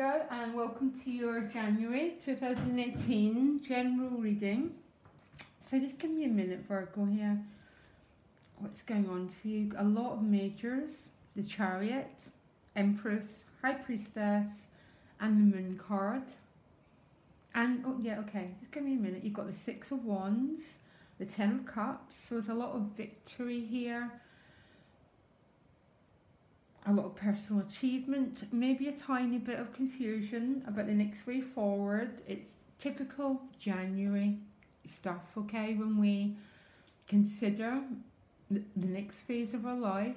Virgo, and welcome to your January 2018 general reading. So just give me a minute, Virgo, here. What's going on for you? A lot of majors, the Chariot, Empress, High Priestess, and the Moon card. And, oh yeah, okay, just give me a minute. You've got the Six of Wands, the Ten of Cups, so there's a lot of victory here. A lot of personal achievement, maybe a tiny bit of confusion about the next way forward. It's typical January stuff, okay, when we consider the next phase of our life.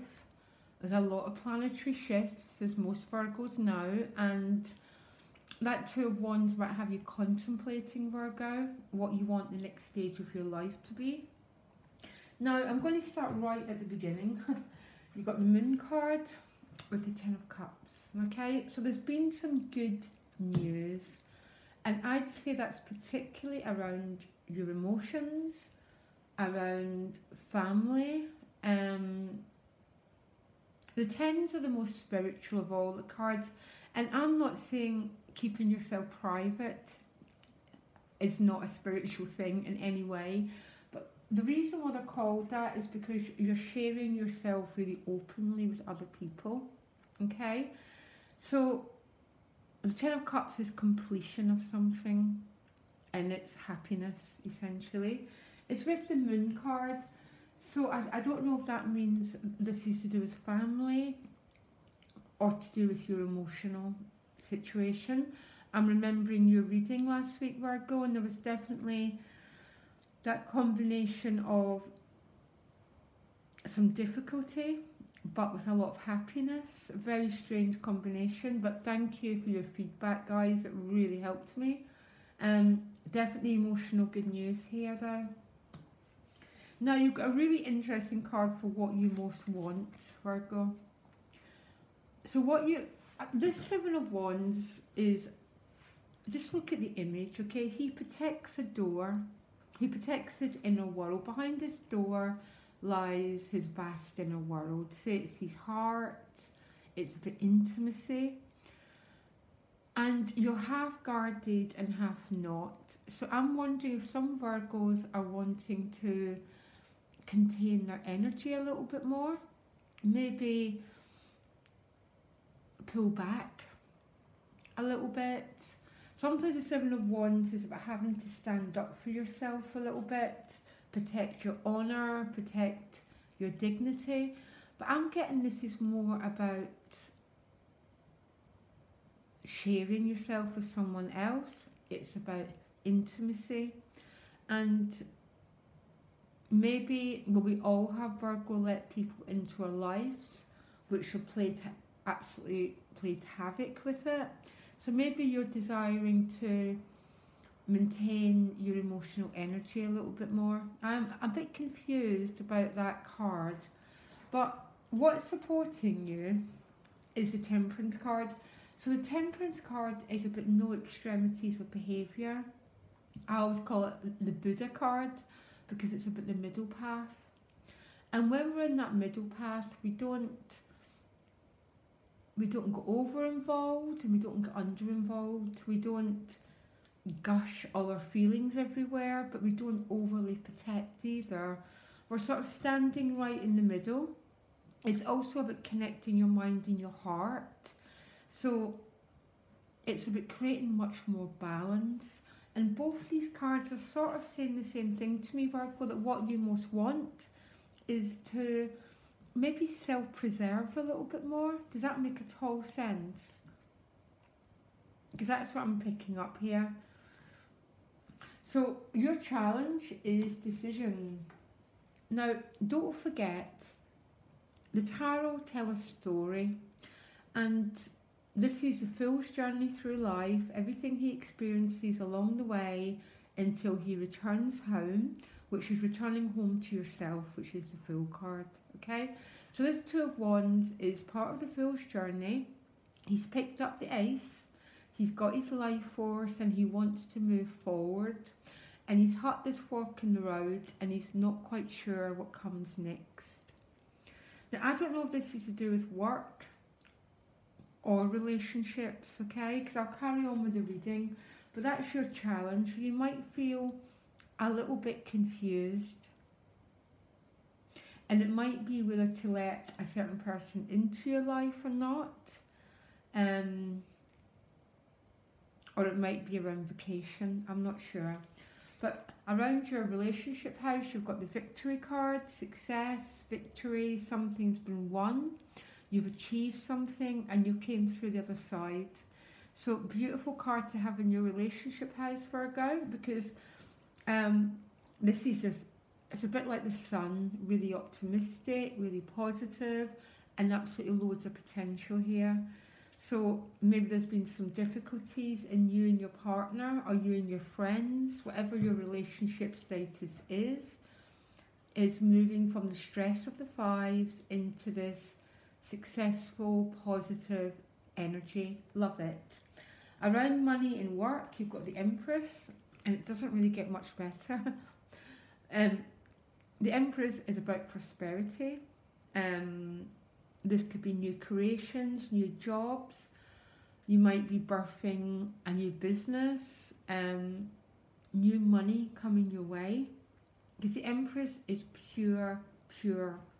There's a lot of planetary shifts, as most Virgos know, and that Two of Wands might have you contemplating, Virgo, what you want the next stage of your life to be. Now, I'm going to start right at the beginning. You've got the Moon card with the Ten of Cups, okay? So there's been some good news, and I'd say that's particularly around your emotions, around family. The Tens are the most spiritual of all the cards, and I'm not saying keeping yourself private is not a spiritual thing in any way, but the reason why they're called that is because you're sharing yourself really openly with other people, okay? So the Ten of Cups is completion of something, and it's happiness, essentially. It's with the Moon card, so I don't know if that means this is to do with family or to do with your emotional situation. I'm remembering your reading last week, Virgo, and there was definitely that combination of some difficulty but with a lot of happiness. A very strange combination, but thank you for your feedback, guys. It really helped me. Definitely emotional good news here though. Now you've got a really interesting card for what you most want, Virgo. So this Seven of Wands is, just look at the image, okay? He protects a door. He protects his inner world. Behind this door lies his vast inner world. So it's his heart, it's the intimacy. And you're half guarded and half not. So I'm wondering if some Virgos are wanting to contain their energy a little bit more. Maybe pull back a little bit. Sometimes the Seven of Wands is about having to stand up for yourself a little bit, protect your honour, protect your dignity. But I'm getting this is more about sharing yourself with someone else. It's about intimacy. And maybe, well, we all have Virgo let people into our lives which have absolutely played havoc with it. So maybe you're desiring to maintain your emotional energy a little bit more. I'm a bit confused about that card, but what's supporting you is the Temperance card. So the Temperance card is about no extremities of behaviour. I always call it the Buddha card because it's about the middle path. And when we're in that middle path, we don't get over involved and we don't get under involved. We don't gush all our feelings everywhere, but we don't overly protect either. We're sort of standing right in the middle. It's also about connecting your mind and your heart. So it's about creating much more balance. And both these cards are sort of saying the same thing to me, Virgo, that what you most want is to maybe self-preserve a little bit more. Does that make at all sense? Because that's what I'm picking up here. So your challenge is decision. Now, don't forget, the tarot tells a story, and this is the fool's journey through life, everything he experiences along the way until he returns home, which is returning home to yourself, which is the Fool card, okay? So this Two of Wands is part of the Fool's journey. He's picked up the ace, he's got his life force, and he wants to move forward. And he's hit this fork in the road, and he's not quite sure what comes next. Now, I don't know if this is to do with work or relationships, okay? Because I'll carry on with the reading, but that's your challenge. You might feel a little bit confused, and it might be whether to let a certain person into your life or not, or it might be around vacation, I'm not sure. But around your relationship house, you've got the victory card, success, victory, something's been won, you've achieved something, and you came through the other side. So beautiful card to have in your relationship house, Virgo, because this is just, it's a bit like the sun, really optimistic, really positive, and absolutely loads of potential here. So maybe there's been some difficulties in you and your partner, or you and your friends, whatever your relationship status is moving from the stress of the fives into this successful, positive energy. Love it. Around money and work, you've got the Empress, and it doesn't really get much better. The Empress is about prosperity. This could be new creations, new jobs. You might be birthing a new business, new money coming your way. Because the Empress is pure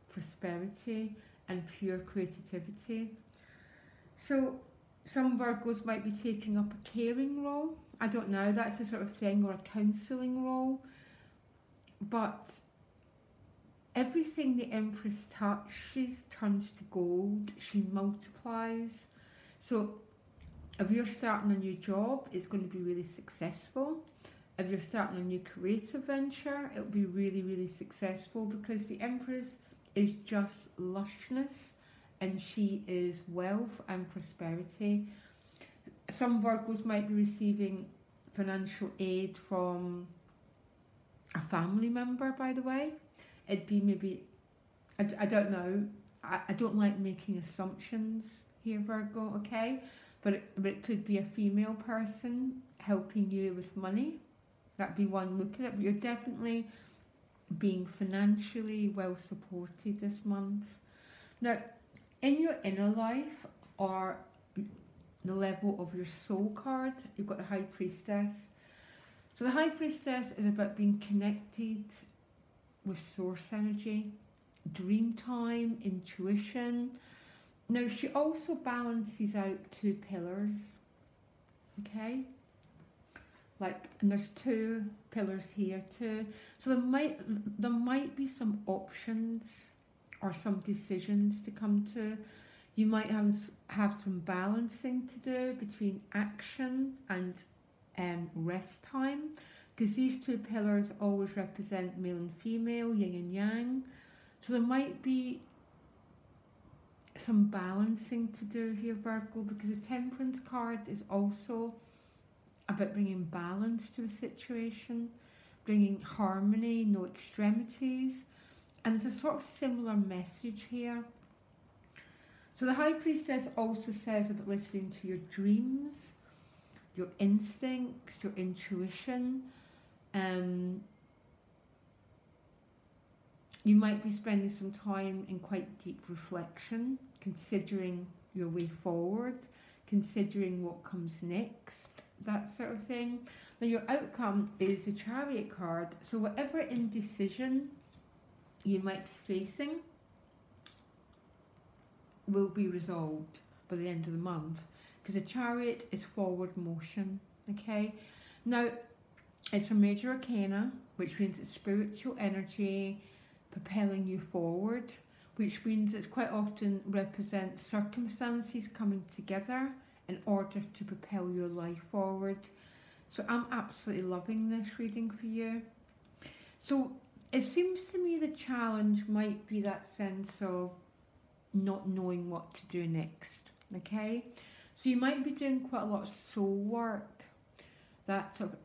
prosperity and pure creativity. So some Virgos might be taking up a caring role. I don't know, that's the sort of thing, or a counselling role. But everything the Empress touches turns to gold. She multiplies. So if you're starting a new job, it's going to be really successful. If you're starting a new creative venture, it'll be really successful, because the Empress is just lushness, and she is wealth and prosperity. Some Virgos might be receiving financial aid from a family member, by the way. It'd be maybe, I don't know, I don't like making assumptions here, Virgo, okay? But it could be a female person helping you with money. That'd be one look at it. But you're definitely being financially well supported this month. Now, in your inner life, or the level of your soul card, you've got the High Priestess. So the High Priestess is about being connected with source energy, dream time, intuition. Now she also balances out two pillars, okay? Like, and there's two pillars here too. So there might be some options or some decisions to come to. You might have some balancing to do between action and rest time, because these two pillars always represent male and female, yin and yang. So there might be some balancing to do here, Virgo, because the Temperance card is also about bringing balance to a situation, bringing harmony, no extremities. And there's a sort of similar message here. So the High Priestess also says about listening to your dreams, your instincts, your intuition. You might be spending some time in quite deep reflection, considering your way forward, considering what comes next, that sort of thing. Now your outcome is the Chariot card. So whatever indecision you might be facing will be resolved by the end of the month, because the Chariot is forward motion, okay? Now, it's a major arcana, which means it's spiritual energy propelling you forward, which means it's quite often represents circumstances coming together in order to propel your life forward. So I'm absolutely loving this reading for you. So it seems to me the challenge might be that sense of not knowing what to do next, okay? So you might be doing quite a lot of soul work, that's sort of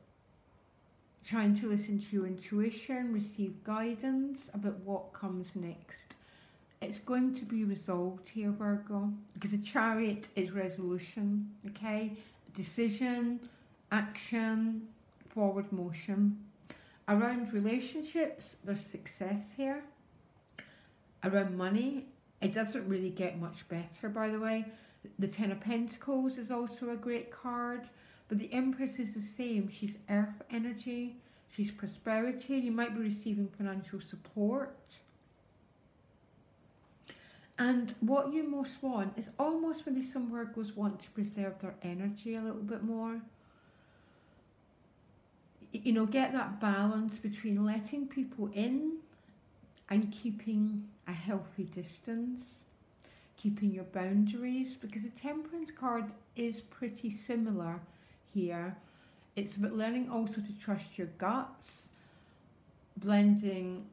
trying to listen to your intuition, receive guidance about what comes next. It's going to be resolved here, Virgo, because the Chariot is resolution, okay? Decision, action, forward motion. Around relationships, there's success here. Around money, it doesn't really get much better, by the way. The Ten of Pentacles is also a great card, but the Empress is the same. She's earth energy, she's prosperity. You might be receiving financial support. And what you most want is almost maybe some Virgos want to preserve their energy a little bit more. You know, get that balance between letting people in and keeping a healthy distance, keeping your boundaries, because the Temperance card is pretty similar here. It's about learning also to trust your guts, blending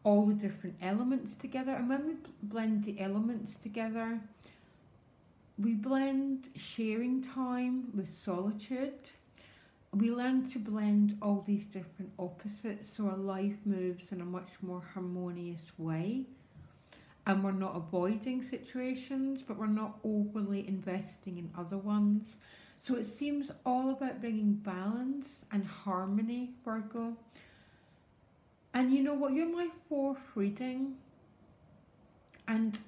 all the different elements together. And when we blend the elements together, we blend sharing time with solitude. We learn to blend all these different opposites, so our life moves in a much more harmonious way. And we're not avoiding situations, but we're not overly investing in other ones. So it seems all about bringing balance and harmony, Virgo. And you know what, you're my fourth reading, and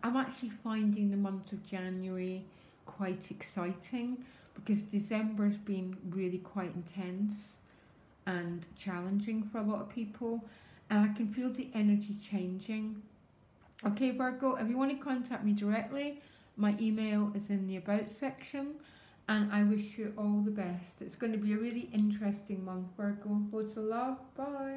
I'm actually finding the month of January quite exciting, because December's been really quite intense and challenging for a lot of people, and I can feel the energy changing. Okay, Virgo, if you want to contact me directly, my email is in the About section, and I wish you all the best. It's going to be a really interesting month, Virgo. Loads of love. Bye.